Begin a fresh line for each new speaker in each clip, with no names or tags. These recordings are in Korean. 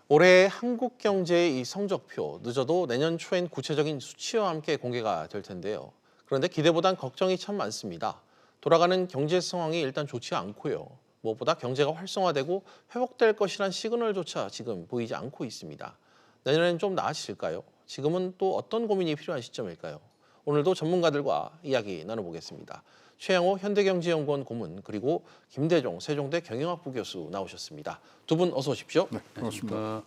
올해 한국 경제의 이 성적표 늦어도 내년 초엔 구체적인 수치와 함께 공개가 될 텐데요. 그런데 기대보단 걱정이 참 많습니다. 돌아가는 경제 상황이 일단 좋지 않고요. 무엇보다 경제가 활성화되고 회복될 것이란 시그널조차 지금 보이지 않고 있습니다. 내년엔 좀 나아질까요? 지금은 또 어떤 고민이 필요한 시점일까요? 오늘도 전문가들과 이야기 나눠보겠습니다. 최양호 현대경제연구원 고문 그리고 김대종 세종대 경영학부 교수 나오셨습니다. 두 분 어서 오십시오.
네, 반갑습니다.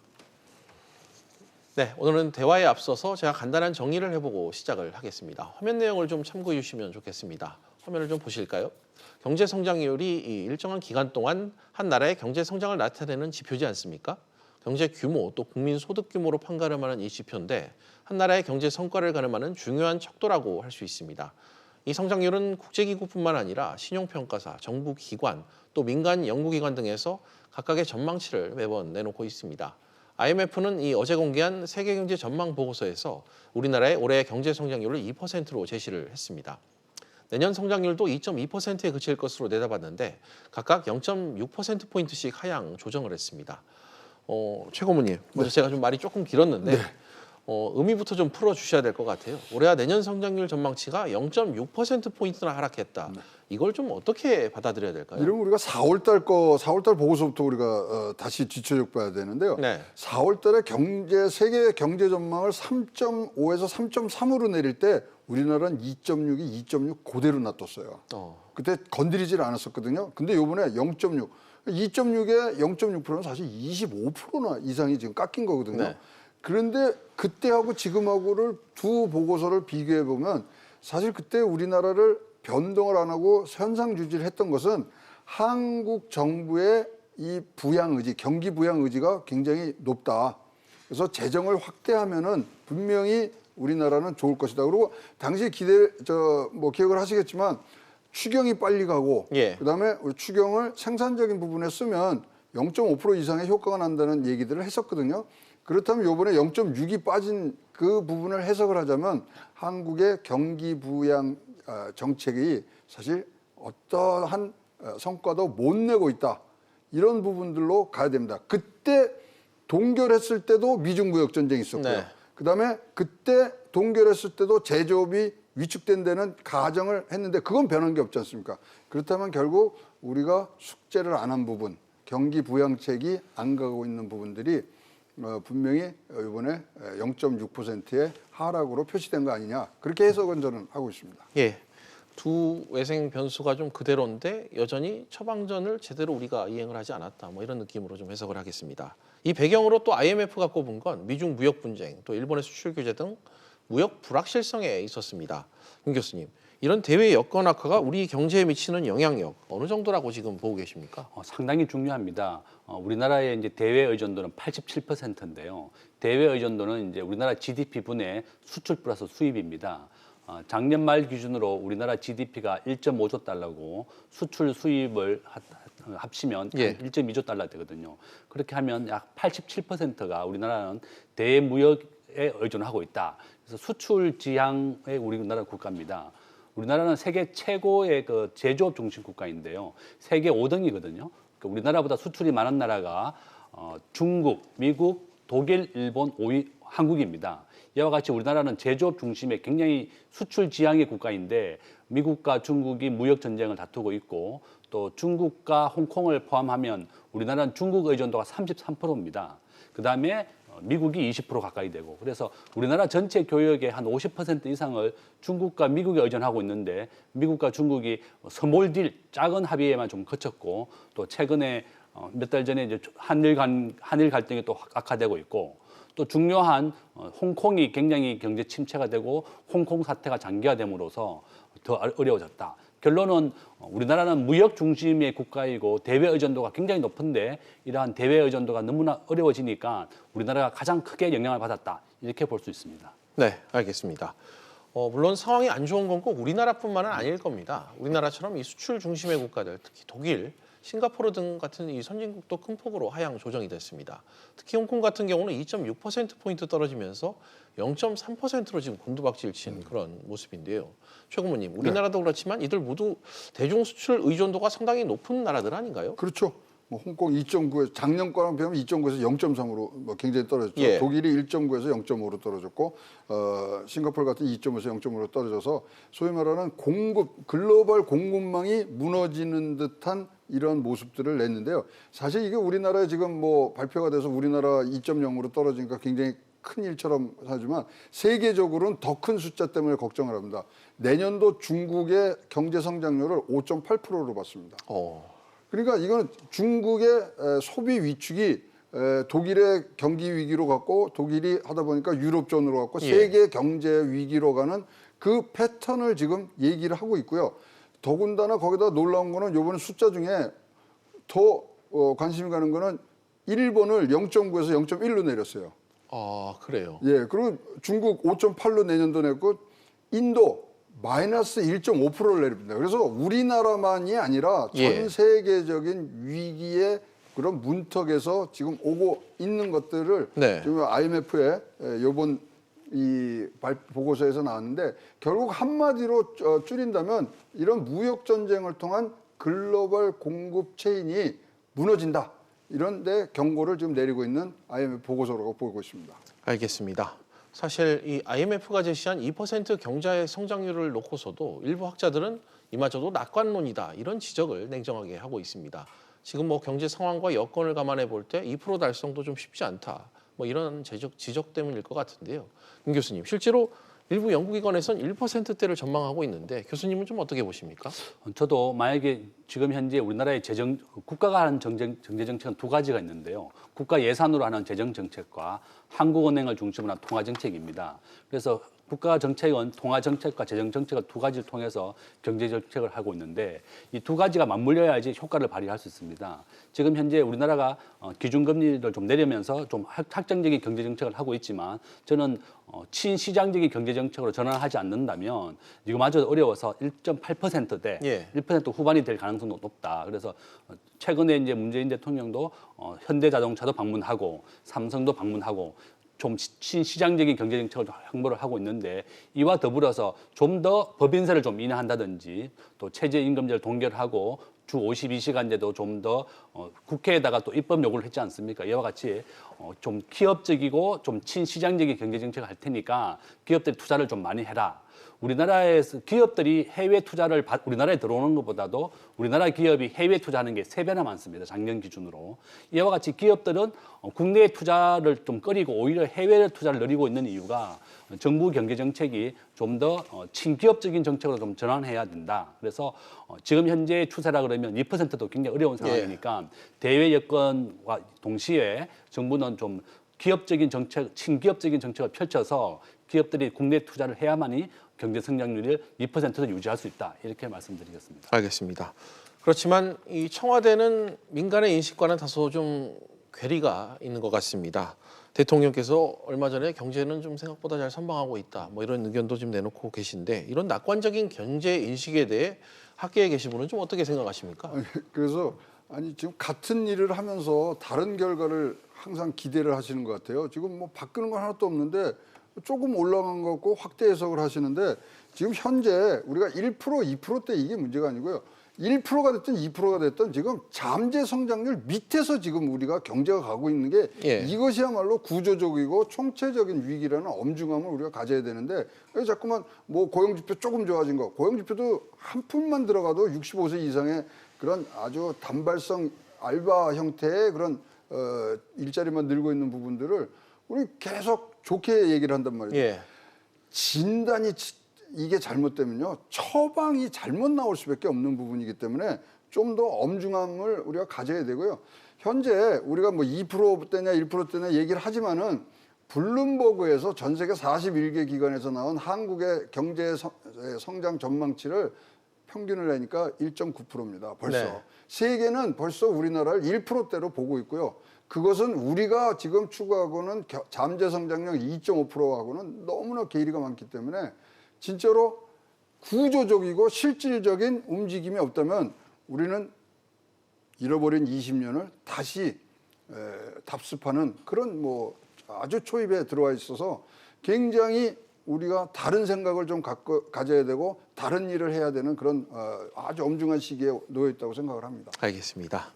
네, 오늘은 대화에 앞서서 제가 간단한 정리를 해보고 시작을 하겠습니다. 화면 내용을 좀 참고해 주시면 좋겠습니다. 화면을 좀 보실까요? 경제 성장률이 이 일정한 기간 동안 한 나라의 경제 성장을 나타내는 지표지 않습니까? 경제 규모 또 국민 소득 규모로 판가름하는 이 지표인데 한 나라의 경제 성과를 가늠하는 중요한 척도라고 할 수 있습니다. 이 성장률은 국제기구뿐만 아니라 신용평가사, 정부 기관, 또 민간 연구기관 등에서 각각의 전망치를 매번 내놓고 있습니다. IMF는 이 어제 공개한 세계경제 전망 보고서에서 우리나라의 올해 경제 성장률을 2%로 제시를 했습니다. 내년 성장률도 2.2%에 그칠 것으로 내다봤는데 각각 0.6%포인트씩 하향 조정을 했습니다. 최 고문님, 먼저 제가 좀 말이 조금 길었는데 의미부터 좀 풀어주셔야 될 것 같아요. 올해와 내년 성장률 전망치가 0.6%포인트나 하락했다. 이걸 좀 어떻게 받아들여야 될까요?
이러면 우리가 4월 달 보고서부터 우리가 다시 뒤쳐져 봐야 되는데요.
네.
4월 달에 세계 경제 전망을 3.5에서 3.3으로 내릴 때 우리나라는 2.6이 2.6 그대로 놔뒀어요. 그때 건드리질 않았었거든요. 근데 요번에 0.6. 2.6에 0.6%는 사실 25%나 이상이 지금 깎인 거거든요.
네.
그런데 그때하고 지금하고를 두 보고서를 비교해 보면 사실 그때 우리나라를 변동을 안 하고 현상 유지를 했던 것은 한국 정부의 이 부양 의지, 경기 부양 의지가 굉장히 높다. 그래서 재정을 확대하면은 분명히 우리나라는 좋을 것이다. 그리고 당시 기억을 하시겠지만 추경이 빨리 가고 그다음에 우리 추경을 생산적인 부분에 쓰면 0.5% 이상의 효과가 난다는 얘기들을 했었거든요. 그렇다면 이번에 0.6이 빠진 그 부분을 해석을 하자면 한국의 경기 부양 정책이 사실 어떠한 성과도 못 내고 있다. 이런 부분들로 가야 됩니다. 그때 동결했을 때도 미중무역 전쟁이 있었고요.
네.
그다음에 그때 동결했을 때도 제조업이 위축된 데는 가정을 했는데 그건 변한 게 없지 않습니까? 그렇다면 결국 우리가 숙제를 안 한 부분, 경기 부양책이 안 가고 있는 부분들이 분명히 이번에 0.6%의 하락으로 표시된 거 아니냐. 그렇게 해석은 저는 하고 있습니다.
예, 두 외생 변수가 좀 그대로인데 여전히 처방전을 제대로 우리가 이행을 하지 않았다. 뭐 이런 느낌으로 좀 해석을 하겠습니다. 이 배경으로 또 IMF가 꼽은 건 미중 무역 분쟁, 또 일본의 수출 규제 등 무역 불확실성에 있었습니다. 김 교수님, 이런 대외 여건 악화가 우리 경제에 미치는 영향력 어느 정도라고 지금 보고 계십니까?
상당히 중요합니다. 우리나라의 이제 대외 의존도는 87%인데요. 대외 의존도는 이제 우리나라 GDP 분의 수출 플러스 수입입니다. 작년 말 기준으로 우리나라 GDP가 1.5조 달러고 수출 수입을 합치면 1.2조 달러 되거든요. 그렇게 하면 약 87%가 우리나라는 대무역에 의존하고 있다. 그래서 수출 지향의 우리나라 국가입니다. 우리나라는 세계 최고의 그 제조업 중심 국가인데요. 세계 5등이거든요. 우리나라보다 수출이 많은 나라가 중국, 미국, 독일, 일본, 5위 한국입니다. 이와 같이 우리나라는 제조업 중심의 굉장히 수출 지향의 국가인데 미국과 중국이 무역 전쟁을 다투고 있고 또 중국과 홍콩을 포함하면 우리나라는 중국 의존도가 33%입니다. 그다음에 미국이 20% 가까이 되고 그래서 우리나라 전체 교역의 한 50% 이상을 중국과 미국에 의존하고 있는데 미국과 중국이 스몰 딜, 작은 합의에만 좀 그쳤고 또 최근에 몇 달 전에 이제 한일 갈등이 또 악화되고 있고 또 중요한 홍콩이 굉장히 경제 침체가 되고 홍콩 사태가 장기화됨으로써 더 어려워졌다. 결론은 우리나라는 무역 중심의 국가이고 대외 의존도가 굉장히 높은데 이러한 대외 의존도가 너무나 어려워지니까 우리나라가 가장 크게 영향을 받았다. 이렇게 볼 수 있습니다.
네, 알겠습니다. 물론 상황이 안 좋은 건 꼭 우리나라뿐만은 아닐 겁니다. 우리나라처럼 이 수출 중심의 국가들, 특히 독일, 싱가포르 등 같은 이 선진국도 큰 폭으로 하향 조정이 됐습니다. 특히 홍콩 같은 경우는 2.6%포인트 떨어지면서 0.3%로 지금 곤두박질 친 그런 모습인데요. 최 고문님, 우리나라도 그렇지만 이들 모두 대중 수출 의존도가 상당히 높은 나라들 아닌가요?
그렇죠. 뭐 홍콩 2.9에서 작년 거랑 비하면 2.9에서 0.3으로 뭐 굉장히 떨어졌죠.
예.
독일이 1.9에서 0.5로 떨어졌고 싱가포르 같은 2.5에서 0.5로 떨어져서 소위 말하는 글로벌 공급망이 무너지는 듯한 이런 모습들을 냈는데요. 사실 이게 우리나라에 지금 뭐 발표가 돼서 우리나라 2.0으로 떨어지니까 굉장히 큰 일처럼 하지만 세계적으로는 더 큰 숫자 때문에 걱정을 합니다. 내년도 중국의 경제 성장률을 5.8%로 봤습니다. 그러니까 이거는 중국의 소비 위축이 독일의 경기 위기로 갔고 독일이 하다 보니까 유럽존으로 갔고
예.
세계 경제 위기로 가는 그 패턴을 지금 얘기를 하고 있고요. 더군다나 거기다 놀라운 거는 이번 숫자 중에 더 관심이 가는 거는 일본을 0.9에서 0.1로 내렸어요.
아, 그래요.
예, 그리고 중국 5.8로 내년도 냈고 인도 마이너스 1.5%를 내립니다. 그래서 우리나라만이 아니라 전
예.
세계적인 위기의 그런 문턱에서 지금 오고 있는 것들을
네.
지금 IMF의 이번 이 보고서에서 나왔는데 결국 한마디로 줄인다면 이런 무역 전쟁을 통한 글로벌 공급 체인이 무너진다. 이런데 경고를 지금 내리고 있는 IMF 보고서라고 보고 있습니다.
알겠습니다. 사실 이 IMF가 제시한 2% 경제 성장률을 놓고서도 일부 학자들은 이마저도 낙관론이다 이런 지적을 냉정하게 하고 있습니다. 지금 뭐 경제 상황과 여건을 감안해 볼 때 2% 달성도 좀 쉽지 않다. 뭐 이런 지적 때문일 것 같은데요. 김 교수님, 실제로 일부 연구기관에선 1%대를 전망하고 있는데 교수님은 좀 어떻게 보십니까?
저도 만약에 지금 현재 우리나라의 국가가 하는 경제 정책은 두 가지가 있는데요. 국가 예산으로 하는 재정 정책과 한국은행을 중심으로 한 통화 정책입니다. 그래서 국가 정책은 통화 정책과 재정 정책을 두 가지를 통해서 경제 정책을 하고 있는데 이 두 가지가 맞물려야지 효과를 발휘할 수 있습니다. 지금 현재 우리나라가 기준금리를 좀 내리면서 좀 확정적인 경제 정책을 하고 있지만 저는 친시장적인 경제 정책으로 전환하지 않는다면 이거마저 어려워서 1.8%대,
예.
1% 후반이 될 가능성도 높다. 그래서 최근에 이제 문재인 대통령도 현대자동차도 방문하고 삼성도 방문하고 좀 친시장적인 경제 정책을 홍보를 하고 있는데 이와 더불어서 좀 더 법인세를 좀 인하한다든지 또 최저임금제를 동결하고 주 52시간제도 좀 더 국회에다가 또 입법 요구를 했지 않습니까? 이와 같이 좀 기업적이고 좀 친시장적인 경제 정책을 할 테니까 기업들이 투자를 좀 많이 해라. 우리나라에서 기업들이 해외 투자를 우리나라에 들어오는 것보다도 우리나라 기업이 해외 투자하는 게 3배나 많습니다. 작년 기준으로. 이와 같이 기업들은 국내 투자를 좀 꺼리고 오히려 해외 투자를 늘리고 있는 이유가 정부 경제 정책이 좀 더 친기업적인 정책으로 좀 전환해야 된다. 그래서 지금 현재 추세라 그러면 2%도 굉장히 어려운 상황이니까 대외 여건과 동시에 정부는 좀 기업적인 정책, 친기업적인 정책을 펼쳐서 기업들이 국내 투자를 해야만이 경제 성장률을 2%를 유지할 수 있다. 이렇게 말씀드리겠습니다.
알겠습니다. 그렇지만 이 청와대는 민간의 인식과는 다소 좀 괴리가 있는 것 같습니다. 대통령께서 얼마 전에 경제는 좀 생각보다 잘 선방하고 있다. 뭐 이런 의견도 좀 내놓고 계신데 이런 낙관적인 경제 인식에 대해 학계에 계신 분은 좀 어떻게 생각하십니까?
그래서 지금 같은 일을 하면서 다른 결과를 항상 기대를 하시는 것 같아요. 지금 뭐 바꾸는 건 하나도 없는데 조금 올라간 것 같고 확대 해석을 하시는데 지금 현재 우리가 1%, 2%대 이게 문제가 아니고요. 1%가 됐든 2%가 됐든 지금 잠재 성장률 밑에서 지금 우리가 경제가 가고 있는 게
예.
이것이야말로 구조적이고 총체적인 위기라는 엄중함을 우리가 가져야 되는데 왜 자꾸만 뭐 고용지표 조금 좋아진 거 고용지표도 한 푼만 들어가도 65세 이상의 그런 아주 단발성 알바 형태의 그런 일자리만 늘고 있는 부분들을 우리 계속 좋게 얘기를 한단 말이에요.
예.
진단이 이게 잘못되면요. 처방이 잘못 나올 수밖에 없는 부분이기 때문에 좀 더 엄중함을 우리가 가져야 되고요. 현재 우리가 뭐 2%대냐 1%대냐 얘기를 하지만은 블룸버그에서 전 세계 41개 기관에서 나온 한국의 경제 성장 전망치를 평균을 내니까 1.9%입니다. 벌써.
네.
세계는 벌써 우리나라를 1%대로 보고 있고요. 그것은 우리가 지금 추구하고는 잠재 성장률 2.5%하고는 너무나 괴리가 많기 때문에 진짜로 구조적이고 실질적인 움직임이 없다면 우리는 잃어버린 20년을 다시 답습하는 그런 뭐 아주 초입에 들어와 있어서 굉장히 우리가 다른 생각을 좀 가져야 되고 다른 일을 해야 되는 그런 아주 엄중한 시기에 놓여 있다고 생각을 합니다.
알겠습니다.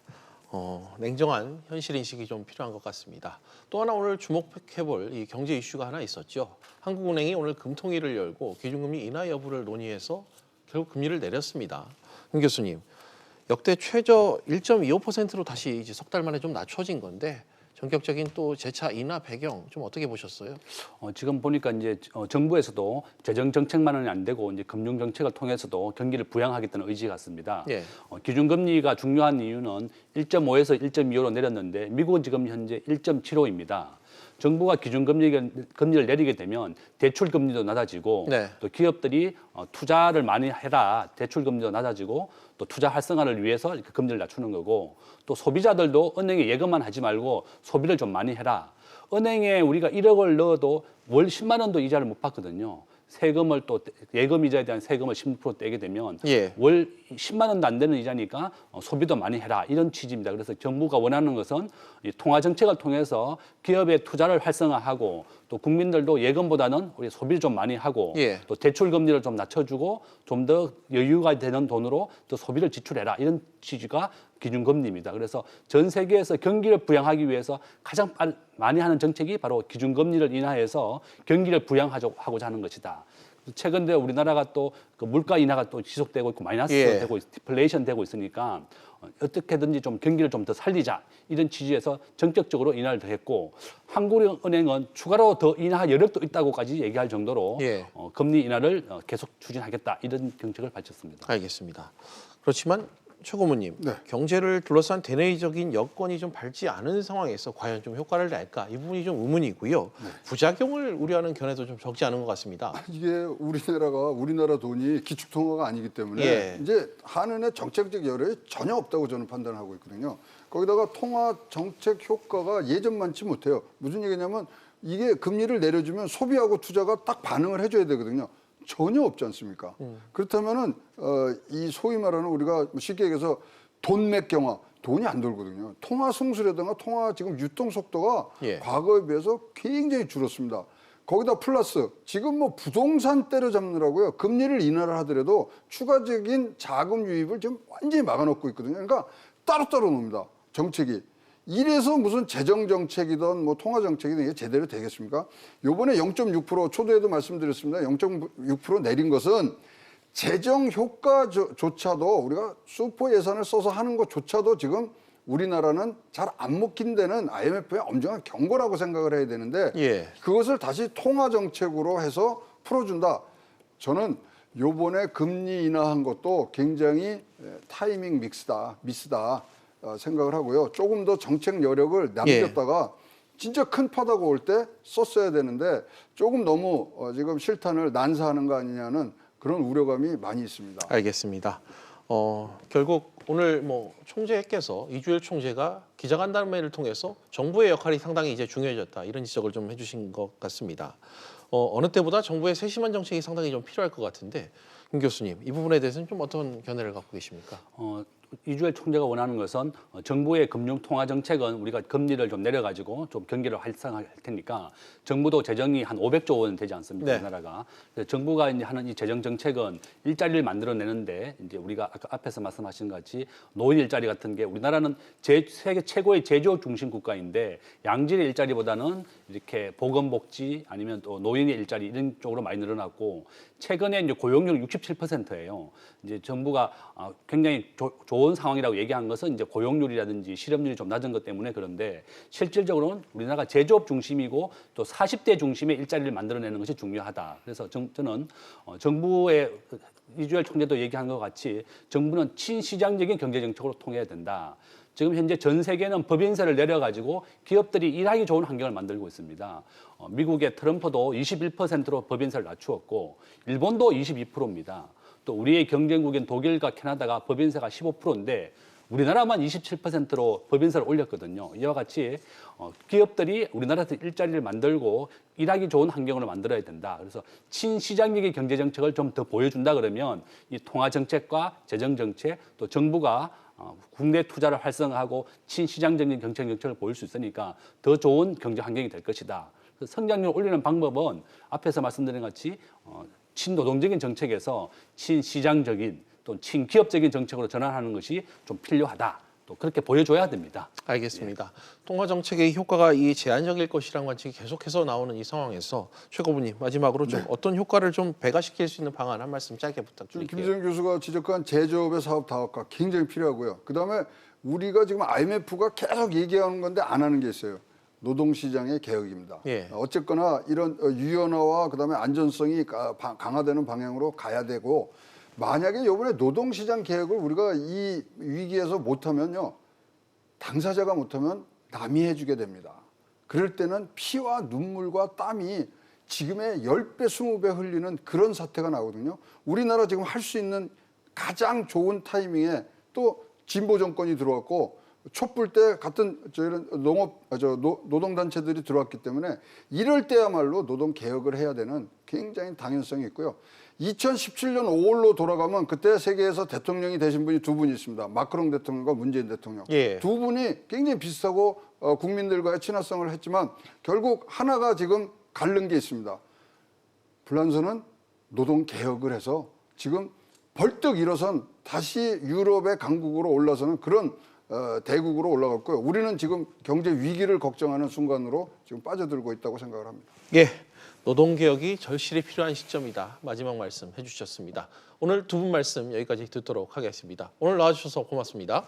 냉정한 현실 인식이 좀 필요한 것 같습니다. 또 하나 오늘 주목해볼 이 경제 이슈가 하나 있었죠. 한국은행이 오늘 금통위를 열고 기준금리 인하 여부를 논의해서 결국 금리를 내렸습니다. 윤 교수님, 역대 최저 1.25%로 다시 이제 석 달 만에 좀 낮춰진 건데 전격적인 또 재차 인하 배경 좀 어떻게 보셨어요?
지금 보니까 이제 정부에서도 재정 정책만은 안 되고 이제 금융 정책을 통해서도 경기를 부양하겠다는 의지 같습니다.
예.
기준 금리가 중요한 이유는 1.5에서 1.25로 내렸는데 미국은 지금 현재 1.75입니다. 정부가 기준금리를 내리게 되면 대출금리도 낮아지고
네.
또 기업들이 투자를 많이 해라. 대출금리도 낮아지고 또 투자 활성화를 위해서 이렇게 금리를 낮추는 거고 또 소비자들도 은행에 예금만 하지 말고 소비를 좀 많이 해라. 은행에 우리가 1억을 넣어도 월 10만 원도 이자를 못 받거든요. 세금을 또 예금 이자에 대한 세금을 16% 떼게 되면
예.
월 10만 원도 안 되는 이자니까 소비도 많이 해라 이런 취지입니다. 그래서 정부가 원하는 것은 이 통화 정책을 통해서 기업의 투자를 활성화하고 또 국민들도 예금보다는 우리 소비를 좀 많이 하고
예.
또 대출 금리를 좀 낮춰주고 좀 더 여유가 되는 돈으로 더 소비를 지출해라 이런 취지가 기준금리입니다. 그래서 전 세계에서 경기를 부양하기 위해서 가장 많이 하는 정책이 바로 기준금리를 인하해서 경기를 부양하고자 하는 것이다. 최근 들어 우리나라가 또 그 물가 인하가 또 지속되고 있고 마이너스
예.
되고 디플레이션 되고 있으니까 어떻게든지 좀 경기를 좀 더 살리자 이런 취지에서 전격적으로 인하를 더 했고 한국은행은 추가로 더 인하 여력도 있다고까지 얘기할 정도로
예.
금리 인하를 계속 추진하겠다 이런 정책을 밝혔습니다.
알겠습니다. 그렇지만 최 고모님,
네.
경제를 둘러싼 대내적인 여건이 좀 밝지 않은 상황에서 과연 좀 효과를 낼까? 이 부분이 좀 의문이고요. 부작용을 우려하는 견해도 좀 적지 않은 것 같습니다.
이게 우리나라 돈이 기축통화가 아니기 때문에
예.
이제 한은의 정책적 여력이 전혀 없다고 저는 판단하고 있거든요. 거기다가 통화 정책 효과가 예전만치 못해요. 무슨 얘기냐면 이게 금리를 내려주면 소비하고 투자가 딱 반응을 해줘야 되거든요. 전혀 없지 않습니까? 그렇다면은 이 소위 말하는 우리가 쉽게 얘기해서 돈맥경화 돈이 안 돌거든요. 통화 승수라든가 통화 지금 유통 속도가
예.
과거에 비해서 굉장히 줄었습니다. 거기다 플러스 지금 뭐 부동산 때려잡느라고요. 금리를 인하를 하더라도 추가적인 자금 유입을 지금 완전히 막아놓고 있거든요. 그러니까 따로따로 놉니다. 정책이. 이래서 무슨 재정 정책이든 뭐 통화 정책이든 이게 제대로 되겠습니까? 요번에 0.6% 초도에도 말씀드렸습니다. 0.6% 내린 것은 재정 효과조차도 우리가 슈퍼 예산을 써서 하는 것조차도 지금 우리나라는 잘 안 먹힌다는 IMF의 엄정한 경고라고 생각을 해야 되는데
예.
그것을 다시 통화 정책으로 해서 풀어준다. 저는 요번에 금리 인하한 것도 굉장히 타이밍 미스다 생각을 하고요. 조금 더 정책 여력을 남겼다가 진짜 큰 파다가 올 때 썼어야 되는데 조금 너무 지금 실탄을 난사하는 거 아니냐는 그런 우려감이 많이 있습니다.
알겠습니다. 결국 오늘 뭐 총재께서 이주일 총재가 기자간담회를 통해서 정부의 역할이 상당히 이제 중요해졌다 이런 지적을 좀 해주신 것 같습니다. 어느 때보다 정부의 세심한 정책이 상당히 좀 필요할 것 같은데 김 교수님 이 부분에 대해서는 좀 어떤 견해를 갖고 계십니까?
이주일 총재가 원하는 것은 정부의 금융 통화 정책은 우리가 금리를 좀 내려가지고 좀 경기를 활성화할 테니까 정부도 재정이 한 500조 원 되지 않습니까?
네.
우리나라가. 그래서 정부가 이제 하는 이 재정 정책은 일자리를 만들어내는데 이제 우리가 아까 앞에서 말씀하신 것 같이 노인 일자리 같은 게 우리나라는 세계 최고의 제조업 중심 국가인데 양질의 일자리보다는 이렇게 보건복지 아니면 또 노인의 일자리 이런 쪽으로 많이 늘어났고 최근에 이제 고용률이 67%예요. 이제 정부가 굉장히 좋은 상황이라고 얘기한 것은 이제 고용률이라든지 실업률이 좀 낮은 것 때문에 그런데 실질적으로는 우리나라가 제조업 중심이고 또 40대 중심의 일자리를 만들어내는 것이 중요하다. 그래서 저는 정부의 이주일 총재도 얘기한 것 같이 정부는 친시장적인 경제 정책으로 통해야 된다. 지금 현재 전 세계는 법인세를 내려가지고 기업들이 일하기 좋은 환경을 만들고 있습니다. 미국의 트럼프도 21%로 법인세를 낮추었고 일본도 22%입니다. 또 우리의 경쟁국인 독일과 캐나다가 법인세가 15%인데 우리나라만 27%로 법인세를 올렸거든요. 이와 같이 기업들이 우리나라에서 일자리를 만들고 일하기 좋은 환경을 만들어야 된다. 그래서 친시장적인 경제 정책을 좀 더 보여준다 그러면 이 통화 정책과 재정 정책 또 정부가 국내 투자를 활성화하고 친시장적인 경제 정책을 보일 수 있으니까 더 좋은 경제 환경이 될 것이다. 그래서 성장률을 올리는 방법은 앞에서 말씀드린 것 같이 친노동적인 정책에서 친시장적인 또 친기업적인 정책으로 전환하는 것이 좀 필요하다. 또 그렇게 보여줘야 됩니다.
알겠습니다. 통화 정책의 효과가 이 제한적일 것이라는 관측이 계속해서 나오는 이 상황에서 최 고문님 마지막으로 좀 어떤 효과를 좀 배가시킬 수 있는 방안 한 말씀 짧게
지금
부탁드릴게요.
김재정 교수가 지적한 제조업의 사업 다각화 굉장히 필요하고요. 그다음에 우리가 지금 IMF가 계속 얘기하는 건데 안 하는 게 있어요. 노동시장의 개혁입니다.
예.
어쨌거나 이런 유연화와 그다음에 안전성이 강화되는 방향으로 가야 되고 만약에 이번에 노동시장 개혁을 우리가 이 위기에서 못하면요. 당사자가 못하면 남이 해주게 됩니다. 그럴 때는 피와 눈물과 땀이 지금의 10배, 20배 흘리는 그런 사태가 나거든요. 우리나라 지금 할 수 있는 가장 좋은 타이밍에 또 진보 정권이 들어왔고 촛불 때 같은 저희는 노동단체들이 들어왔기 때문에 이럴 때야말로 노동 개혁을 해야 되는 굉장히 당연성이 있고요. 2017년 5월로 돌아가면 그때 세계에서 대통령이 되신 분이 두 분이 있습니다. 마크롱 대통령과 문재인 대통령.
예.
두 분이 굉장히 비슷하고 국민들과의 친화성을 했지만 결국 하나가 지금 갈른 게 있습니다. 불란서는 노동 개혁을 해서 지금 벌떡 일어선 다시 유럽의 강국으로 올라서는 그런 대국으로 올라갔고요. 우리는 지금 경제 위기를 걱정하는 순간으로 지금 빠져들고 있다고 생각을 합니다.
예, 노동개혁이 절실히 필요한 시점이다. 마지막 말씀 해주셨습니다. 오늘 두 분 말씀 여기까지 듣도록 하겠습니다. 오늘 나와주셔서 고맙습니다.